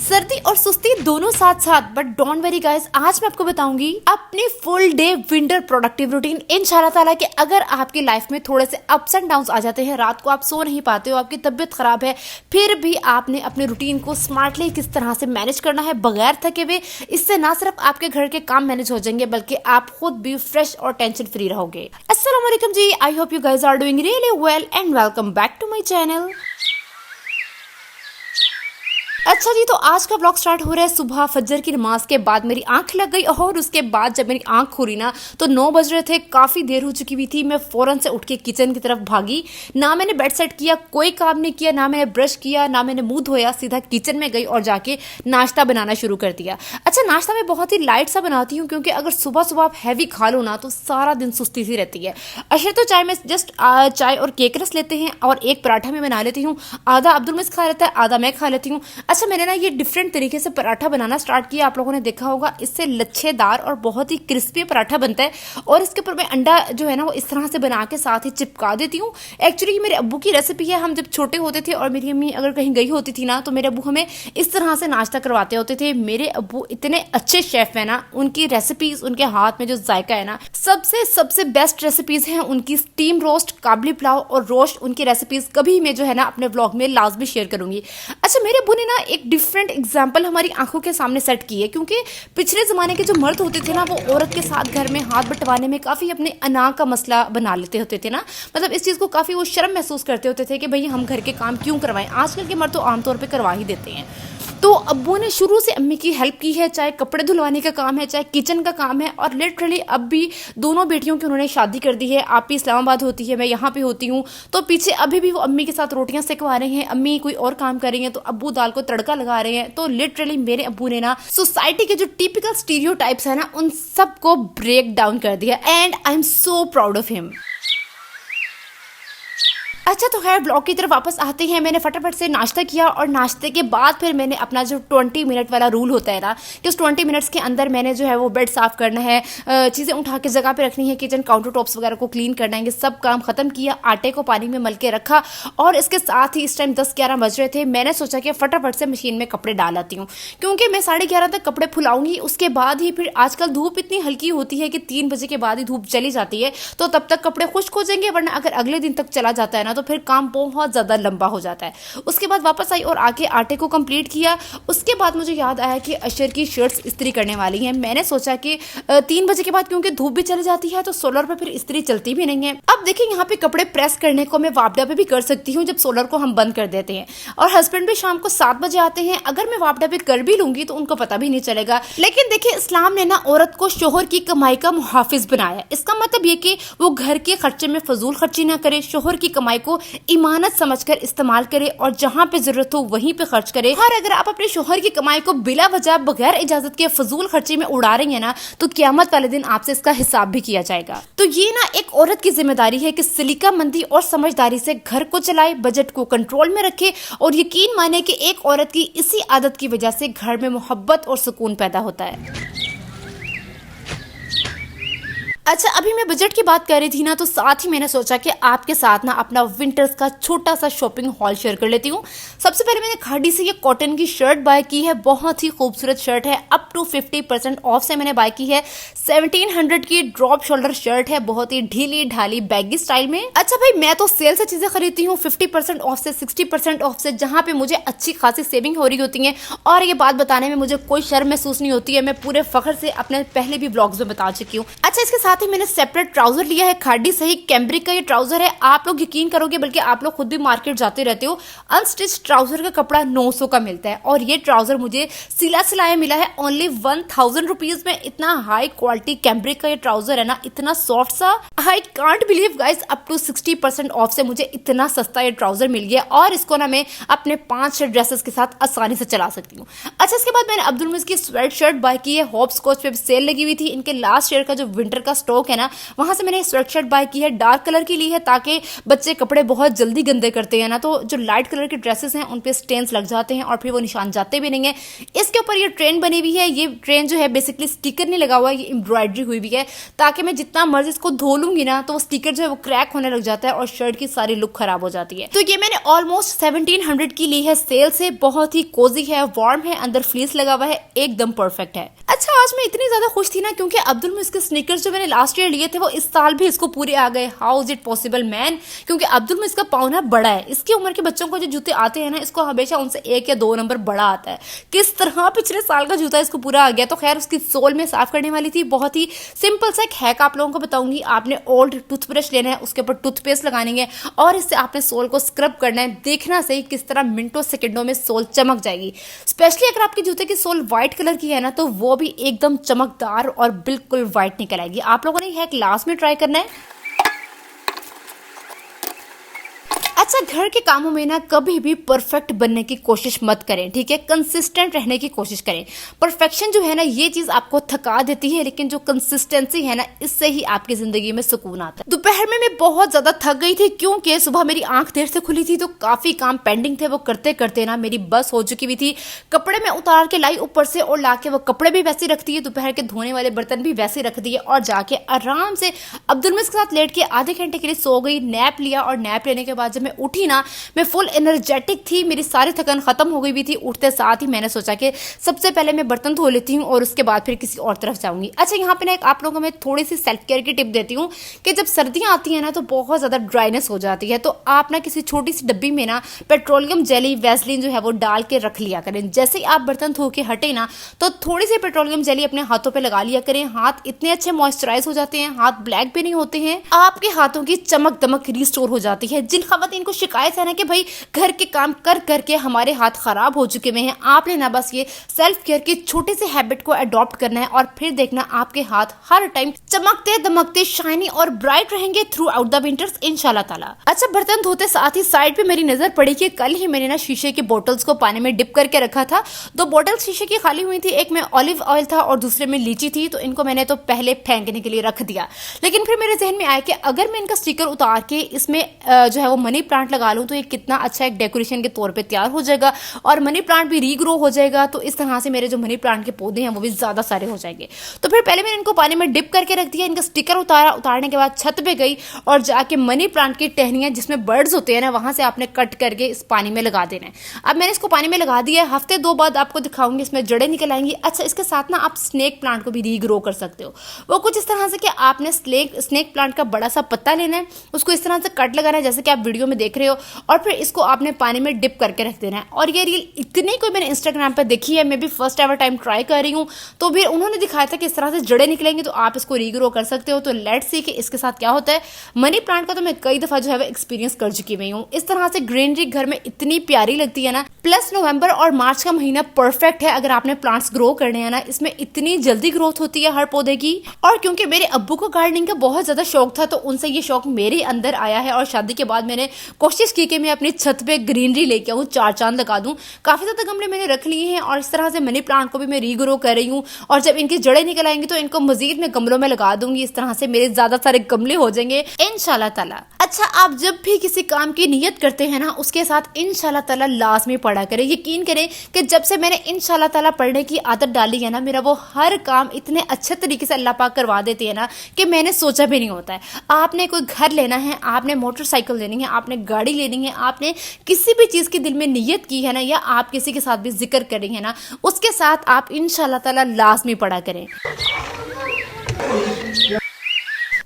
सर्दी और सुस्ती दोनों साथ साथ, बट डोंट वरी गाइस, आज मैं आपको बताऊंगी अपनी full day winter productive routine. इंशाल्लाह ताला कि अगर आपकी लाइफ में थोड़े से अप्स एंड डाउन्स आ जाते हैं, रात को आप सो नहीं पाते हो, आपकी तबीयत खराब है, फिर भी आपने अपने रूटीन को स्मार्टली किस तरह से मैनेज करना है बगैर थके हुए, इससे ना सिर्फ आपके घर के काम मैनेज हो जाएंगे बल्कि आप खुद भी फ्रेश और टेंशन फ्री रहोगे। अस्सलाम वालेकुम जी, I hope you guys are doing really well and welcome back to my channel. अच्छा जी, तो आज का ब्लॉग स्टार्ट हो रहा है सुबह फजर की नमाज के बाद। मेरी आंख लग गई और उसके बाद जब मेरी आंख खुली ना तो 9 बज रहे थे, काफ़ी देर हो चुकी हुई थी। मैं फ़ौरन से उठ के किचन की तरफ भागी, ना मैंने बेड सेट किया, कोई काम नहीं किया, ना मैंने ब्रश किया, ना मैंने मुंह धोया, सीधा किचन में गई और जाके नाश्ता बनाना शुरू कर दिया। अच्छा, नाश्ता मैं बहुत ही लाइट सा बनाती हूँ क्योंकि अगर सुबह सुबह आप हैवी खा लो ना तो सारा दिन सुस्ती सी रहती है। अच्छा, तो चाय में जस्ट चाय और केक रस लेते हैं और एक पराठा में बना लेती हूँ, आधा अब्दुल मिस खा लेता है, आधा मैं खा लेती हूँ। अच्छा, मैंने ना ये डिफरेंट तरीके से पराठा बनाना स्टार्ट किया, आप लोगों ने देखा होगा, इससे लच्छेदार और बहुत ही क्रिस्पी पराठा बनता है। और इसके ऊपर मैं अंडा जो है ना वो इस तरह से बना के साथ ही चिपका देती हूँ। एक्चुअली ये मेरे अब्बू की रेसिपी है। हम जब छोटे होते थे और मेरी अम्मी अगर कहीं गई होती थी ना तो मेरे अब्बू हमें इस तरह से नाश्ता करवाते होते थे। मेरे अब्बू इतने अच्छे शेफ है ना, उनकी रेसिपीज, उनके हाथ में जो जायका है ना, सबसे बेस्ट रेसिपीज हैं उनकी। स्टीम रोस्ट, काबली पुलाव और रोस्ट, उनकी रेसिपीज कभी मैं जो है ना अपने व्लॉग में लाजमी शेयर करूंगी। अच्छा, मेरे अब्बू ने ना एक डिफरेंट एग्जाम्पल हमारी आंखों के सामने सेट की है, क्योंकि पिछले जमाने के जो मर्द होते थे ना वो औरत के साथ घर में हाथ बंटवाने में काफी अपने अना का मसला बना लेते होते थे ना, मतलब इस चीज को काफी वो शर्म महसूस करते होते थे कि भाई हम घर के काम क्यों करवाएं। आजकल के मर्द तो आमतौर पर करवा ही देते हैं। तो अब्बू ने शुरू से अम्मी की हेल्प की है, चाहे कपड़े धुलवाने का काम है, चाहे किचन का काम है। और लिटरली अब भी दोनों बेटियों की उन्होंने शादी कर दी है। आप भी इस्लामाबाद होती है, मैं यहाँ पे होती हूँ, तो पीछे अभी भी वो अम्मी के साथ रोटियां सेकवा रहे हैं, अम्मी कोई और काम कर रही हैं तो अब्बू दाल को तड़का लगा रहे हैं। तो लिटरली मेरे अब्बू ने ना सोसाइटी के जो टिपिकल स्टीरियोटाइप्स है ना उन सबको ब्रेक डाउन कर दिया and I am so proud of him. अच्छा, तो खैर ब्लॉग की तरफ वापस आते हैं। मैंने फटाफट से नाश्ता किया और नाश्ते के बाद फिर मैंने अपना जो 20 मिनट वाला रूल होता है ना कि उस 20 मिनट्स के अंदर मैंने जो है वो बेड साफ करना है, चीज़ें उठा के जगह पे रखनी है, किचन काउंटर टॉप्स वगैरह को क्लीन करना है, ये सब काम खत्म किया। आटे को पानी में मल के रखा और इसके साथ ही इस टाइम 10-11 बज रहे थे। मैंने सोचा कि फटाफट से मशीन में कपड़े डाल आती हूँ क्योंकि मैं 11:30 तक कपड़े फुलाऊंगी। उसके बाद ही फिर आजकल धूप इतनी हल्की होती है कि 3 बजे के बाद ही धूप चली जाती है, तो तब तक कपड़े खुश्क हो जाएंगे, वरना अगर अगले दिन तक चला जाता है ना तो फिर काम बहुत ज्यादा लंबा हो जाता है। उसके बाद वापस आई और आके आटे को कंप्लीट किया। उसके बाद मुझे याद आया कि अशर की शर्ट्स इस्त्री करने वाली हैं। मैंने सोचा कि 3 बजे के बाद क्योंकि धूप भी चली जाती है तो सोलर पे फिर इस्त्री चलती भी नहीं है। अब देखिए, यहाँ पे कपड़े प्रेस करने को मैं वापडा पे भी कर सकती हूँ जब सोलर को हम बंद कर देते हैं, और हस्बैंड भी शाम को 7 बजे आते हैं। अगर मैं वापडा पे कर भी लूंगी तो उनको पता भी नहीं चलेगा। लेकिन देखिए, इस्लाम ने ना औरत को शोहर की कमाई का मुहाफिज बनाया। इसका मतलब ये कि वो घर के खर्चे में फजूल खर्ची ना करे, शोहर की कमाई को ईमानत समझकर इस्तेमाल करे और जहां पे जरूरत हो वहीं पे खर्च करे। और अगर आप अपने शोहर की कमाई को बिला वजह बगैर इजाजत के फजूल खर्ची में उड़ा रही है ना तो क़यामत वाले दिन आपसे इसका हिसाब भी किया जाएगा। तो ये ना एक औरत की जिम्मेदारी है कि सलीकामंदी और समझदारी से घर को चलाए, बजट को कंट्रोल में रखे और यकीन माने कि एक औरत की इसी आदत की वजह से घर में मोहब्बत और सुकून पैदा होता है। अच्छा, अभी मैं बजट की बात कर रही थी ना तो साथ ही मैंने सोचा कि आपके साथ ना अपना विंटर्स का छोटा सा शॉपिंग हॉल शेयर कर लेती हूँ। सबसे पहले मैंने खाड़ी से ये कॉटन की शर्ट बाय की है, बहुत ही खूबसूरत शर्ट है, अप टू 50% ऑफ से मैंने बाय की है। 1700 की ड्रॉप शोल्डर शर्ट है, बहुत ही ढीली ढाली बैगी स्टाइल में। अच्छा भाई, मैं तो सेल से चीजें खरीदती हूँ 50% ऑफ से, 60% ऑफ से, जहाँ पे मुझे अच्छी खासी सेविंग हो रही होती है और ये बात बताने में मुझे कोई शर्म महसूस नहीं होती है। मैं पूरे फख्र से अपने पहले भी ब्लॉग्स में बता चुकी हूँ। अच्छा, इसके साथ ही मैंने सेपरेट ट्राउजर लिया है, खाड़ी सही कैम्ब्रिक का ये ट्राउजर है। आप लोग यकीन करोगे, बल्कि आप लोग खुद भी मार्केट जाते रहते हो, अनस्टिच ट्राउजर का कपड़ा 900 का मिलता है और ये ट्राउजर मुझे सिला सिलाया मिला है ओनली 1000 रुपीज में। इतना हाई क्वालिटी कैम्ब्रिक का ये ट्राउजर है ना, इतना सॉफ्ट सा, I can't believe guys, up to 60% of से मुझे इतना सस्ता ये ट्राउजर मिल गया और इसको ना मैं अपने 5-6 ड्रेसेस के साथ आसानी से चला सकती हूँ। अच्छा, इसके बाद मैंने अब्दुल मिस की स्वेट शर्ट बाय की है, हॉप स्कॉच पे सेल लगी हुई थी। इनके लास्ट ईयर का जो विंटर का स्टॉक है ना, वहां से मैंने स्वेटशर्ट बाय की है, डार्क कलर की ली है ताकि बच्चे कपड़े बहुत जल्दी गंदे करते हैं ना, तो जो लाइट कलर के ड्रेसेस हैं उन पे स्टेन्स लग जाते हैं और फिर वो निशान जाते भी नहीं है। इसके ऊपर ये ट्रेन बनी हुई है, ये ट्रेन जो है बेसिकली स्टिकर नहीं लगा हुआ है, ये एम्ब्रॉयडरी हुई हुई है ताकि मैं जितना मर्जी इसको धो लूंगी ना तो वो स्टिकर जो है वो क्रैक होने लग जाता है और शर्ट की सारी लुक खराब हो जाती है। तो ये मैंने ऑलमोस्ट 1700 की ली है सेल से, बहुत ही कोजी है, वार्म है, अंदर फ्लीस लगा हुआ है, एकदम परफेक्ट है। अच्छा, आज मैं इतनी ज्यादा खुश थी ना क्योंकि अब्दुल मुइज़ के स्नीकर्स जो मैंने लास्ट ईयर लिए थे वो इस साल भी इसको पूरे आ गए। How is it possible man, क्योंकि अब्दुल मुइज़ का पाँव ना बड़ा है, इसकी उम्र के बच्चों को जो जूते आते हैं ना इसको हमेशा उनसे 1 या 2 नंबर बड़ा आता है। किस तरह पिछले साल का जूता इसको पूरा आ गया। तो खैर उसकी सोल में साफ करने वाली थी, बहुत ही सिंपल सा एक हैक आप लोगों को बताऊंगी। आपने ओल्ड टूथब्रश लेना है, उसके ऊपर टूथपेस्ट लगानी है और इससे आपने सोल को स्क्रब करना है। देखना सही किस तरह मिनटों सेकंडों में सोल चमक जाएगी। स्पेशली अगर आपके जूते की सोल व्हाइट कलर की है ना तो वो भी एकदम चमकदार और बिल्कुल व्हाइट निकल आएगी। आप लोगों ने यह हैक में ट्राई करना है। अच्छा, घर के कामों में ना कभी भी परफेक्ट बनने की कोशिश मत करें, ठीक है। कंसिस्टेंट रहने की कोशिश करें। परफेक्शन जो है ना ये चीज आपको थका देती है, लेकिन जो कंसिस्टेंसी है ना इससे ही आपकी जिंदगी में सुकून आता है। दोपहर में मैं बहुत ज्यादा थक गई थी क्योंकि सुबह मेरी आंख देर से खुली थी तो काफी काम पेंडिंग थे। वो करते करते ना मेरी बस हो चुकी हुई थी। कपड़े में उतार के लाई ऊपर से और लाके वो कपड़े भी वैसे रख दिए, दोपहर के धोने वाले बर्तन भी वैसे रख दिए और जाके आराम से अब्दुल मुइज़ के साथ लेट के आधे घंटे के लिए सो गई। नैप लिया और नैप लेने के बाद जब मैं उठी ना मैं फुल एनर्जेटिक थी, मेरी सारी थकान खत्म हो गई भी थी। उठते साथ ही मैंने सोचा कि सबसे पहले मैं बर्तन धो लेती हूँ और उसके बाद फिर किसी और तरफ जाऊंगी। अच्छा, यहाँ पे ना एक आप लोगों को मैं थोड़ी सी सेल्फ केयर की टिप देती हूँ कि जब सर्दियाँ आती हैं ना तो बहुत ज़्यादा ड्राइनेस हो जाती है, तो आप ना किसी छोटी सी डब्बी में ना पेट्रोलियम जेली वैसलीन जो है वो डाल के रख लिया करें। जैसे ही आप बर्तन धो के हटे ना तो थोड़ी सी पेट्रोलियम जेली अपने हाथों पर लगा लिया करें। हाथ इतने अच्छे मॉइस्चराइज हो जाते हैं, हाथ ब्लैक भी नहीं होते हैं, आपके हाथों की चमक दमक रिस्टोर हो जाती है। जिन खवातीन को शिकायत है ना कि भाई घर के काम कर करके हमारे हाथ खराब हो चुके हुए हैं, आपने ना बस ये सेल्फ केयर की छोटी सी हैबिट को अडॉप्ट करना है और फिर देखना आपके हाथ हर टाइम चमकते दमकते शाइनी और ब्राइट रहेंगे थ्रू आउट द विंटर्स इंशाल्लाह ताला। अच्छा, बर्तन धोते साथ ही साइड पे मेरी नजर पड़ी कि कल ही मैंने ना शीशे की बोटल्स को पानी में डिप करके रखा था। 2 बोतल शीशे की खाली हुई थी, एक में ऑलिव ऑयल था और दूसरे में लीची थी, तो इनको मैंने तो पहले फेंकने के लिए रख दिया। लेकिन फिर मेरे जहन में आया कि अगर मैं इनका स्टिकर उतार के इसमें जो है वो मनी प्लांट लगा लूं तो ये कितना अच्छा एक डेकोरेशन के तौर पे तैयार हो जाएगा और मनी प्लांट भी रीग्रो हो जाएगा। तो इस तरह से मेरे जो मनी प्लांट के पौधे हैं वो भी ज्यादा सारे हो जाएंगे। तो फिर पहले मैंने इनको पानी में डिप करके रख दिया, इनका स्टिकर उतारा। उतारने के बाद छत पे गई और जाके मनी प्लांट की टहनियां जिसमें बर्ड्स होते हैं ना वहां से आपने कट करके इस पानी में लगा देना है। अब मैंने इसको पानी में लगा दिया है, हफ्ते 2 बाद आपको दिखाऊंगी इसमें जड़ें निकल आएंगी। अच्छा, इसके साथ ना आप स्नेक प्लांट को भी रीग्रो कर सकते हो। वो कुछ इस तरह से कि आपने स्नेक प्लांट का बड़ा सा पत्ता लेना है, उसको इस तरह से कट लगाना है जैसे कि आप वीडियो में देख रहे हो, और फिर इसको आपने पानी में डिप करके रख देना है। और ये रील इतनी कोई मैंने इंस्टाग्राम पे देखी है, मैं भी फर्स्ट एवर टाइम ट्राई कर रही हूँ, तो फिर उन्होंने दिखाया था कि इस तरह से जड़ें निकलेंगी तो आप इसको रीग्रो कर सकते हो। तो लेट्स सी कि इसके साथ क्या होता है। मनी प्लांट का तो मैं कई दफा जो है एक्सपीरियंस कर चुकी हुई हूँ। इस तरह से ग्रीनरी घर में इतनी प्यारी लगती है ना। प्लस नवंबर और मार्च का महीना परफेक्ट है अगर आपने प्लांट्स ग्रो करने हैं ना, इसमें इतनी जल्दी ग्रोथ होती है हर पौधे की। और क्योंकि मेरे अब्बू को गार्डनिंग का बहुत ज्यादा शौक था तो उनसे ये शौक मेरे अंदर आया है और शादी के बाद मैंने कोशिश की कि मैं अपनी छत पे ग्रीनरी लेके आऊँ, 4 चांद लगा दूं। काफी ज्यादा गमले मैंने रख लिए हैं और इस तरह से मनी प्लांट को भी मैं रीग्रो कर रही हूँ और जब इनकी जड़ें निकल आएंगी तो इनको मजीद मैं गमलों में लगा दूंगी। इस तरह से मेरे ज्यादा सारे गमले हो जाएंगे इंशाल्लाह ताला। अच्छा, आप जब भी किसी काम की नियत करते हैं ना उसके साथ इंशाल्लाह ताला लाजमी पढ़ा करें। यकीन करें कि जब से मैंने इंशाल्लाह ताला पढ़ने की आदत डाली है ना, मेरा वो हर काम इतने अच्छे तरीके से अल्लाह पाक करवा देते हैं ना कि मैंने सोचा भी नहीं होता है। आपने कोई घर लेना है, आपने मोटरसाइकिल लेनी है, आपने गाड़ी लेनी है, आपने किसी भी चीज की दिल में नियत की है ना, या आप किसी के साथ भी जिक्र कर रही है ना, उसके साथ आप इंशाल्लाह ताला लाजमी पढ़ा करें।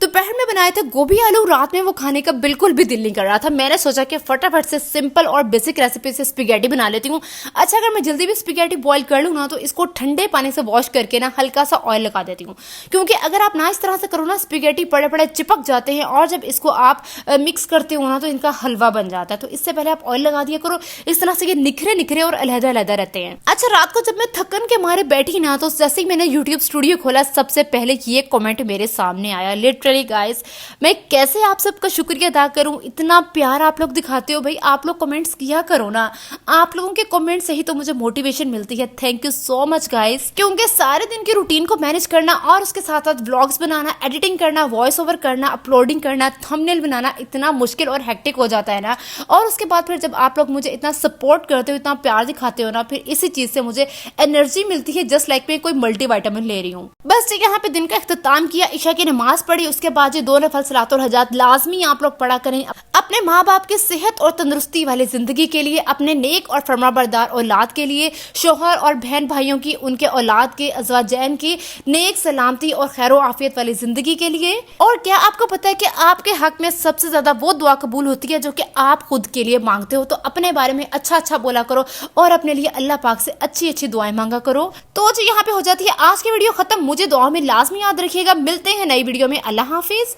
दोपहर में बनाए थे गोभी आलू, रात में वो खाने का बिल्कुल भी दिल नहीं कर रहा था। मैंने सोचा कि फटाफट से सिंपल और बेसिक रेसिपी से स्पैगेटी बना लेती हूँ। अच्छा, अगर मैं जल्दी भी स्पैगेटी बॉईल कर लूँ ना तो इसको ठंडे पानी से वॉश करके ना हल्का सा ऑयल लगा देती हूँ, क्योंकि अगर आप ना इस तरह से करो ना स्पैगेटी पड़े पड़े चिपक जाते हैं और जब इसको आप मिक्स करते हो ना तो इनका हलवा बन जाता है। तो इससे पहले आप ऑयल लगा दिया करो, इस तरह से ये निखरे निखरे और अलहदा अलहदा रहते हैं। अच्छा, रात को जब मैं थकन के मारे बैठी ना, तो जैसे ही मैंने YouTube स्टूडियो खोला, सबसे पहले ये कमेंट मेरे सामने आया। लिटरली गाइस, मैं कैसे आप सबका शुक्रिया अदा करूं, इतना प्यार आप लोग दिखाते हो भाई। आप लोग कमेंट्स किया करो ना, आप लोगों के कमेंट से ही तो मुझे मोटिवेशन मिलती है। Thank you so much guys, क्योंकि सारे दिन की रूटीन को मैनेज करना और उसके साथ साथ व्लॉग्स बनाना, एडिटिंग करना, वॉइस ओवर करना, अपलोडिंग करना, थंबनेल बनाना इतना मुश्किल और हेक्टिक हो जाता है ना। और उसके बाद फिर जब आप लोग मुझे इतना सपोर्ट करते हो, इतना प्यार दिखाते हो ना, फिर इसी चीज से मुझे एनर्जी मिलती है, जस्ट लाइक मैं कोई मल्टीविटामिन ले रही हूँ। बस ठीक है, यहाँ पे दिन का इख्तिताम किया, इशा की नमाज पढ़ी, उसके बाद ये 2 नफल सलातुल हजात लाजमी आप लोग पढ़ा करें अपने माँ बाप की सेहत और तंदुरुस्ती वाली जिंदगी के लिए, अपने नेक और फरमाबरदार औलाद के लिए, शोहर और बहन भाइयों की, उनके औलाद के, अज़वाजैन की नेक सलामती और खैर आफियत वाली जिंदगी के लिए। और क्या आपको पता है कि आपके हक में सबसे ज्यादा वो दुआ कबूल होती है जो कि आप खुद के लिए मांगते हो। तो अपने बारे में अच्छा अच्छा बोला करो और अपने लिए अल्लाह पाक से अच्छी अच्छी दुआएं मांगा करो। तो जी यहाँ पे हो जाती है आज की वीडियो खत्म। मुझे दुआ में लाजमी याद रखिएगा। मिलते हैं नई वीडियो में। अल्लाह हाफिज।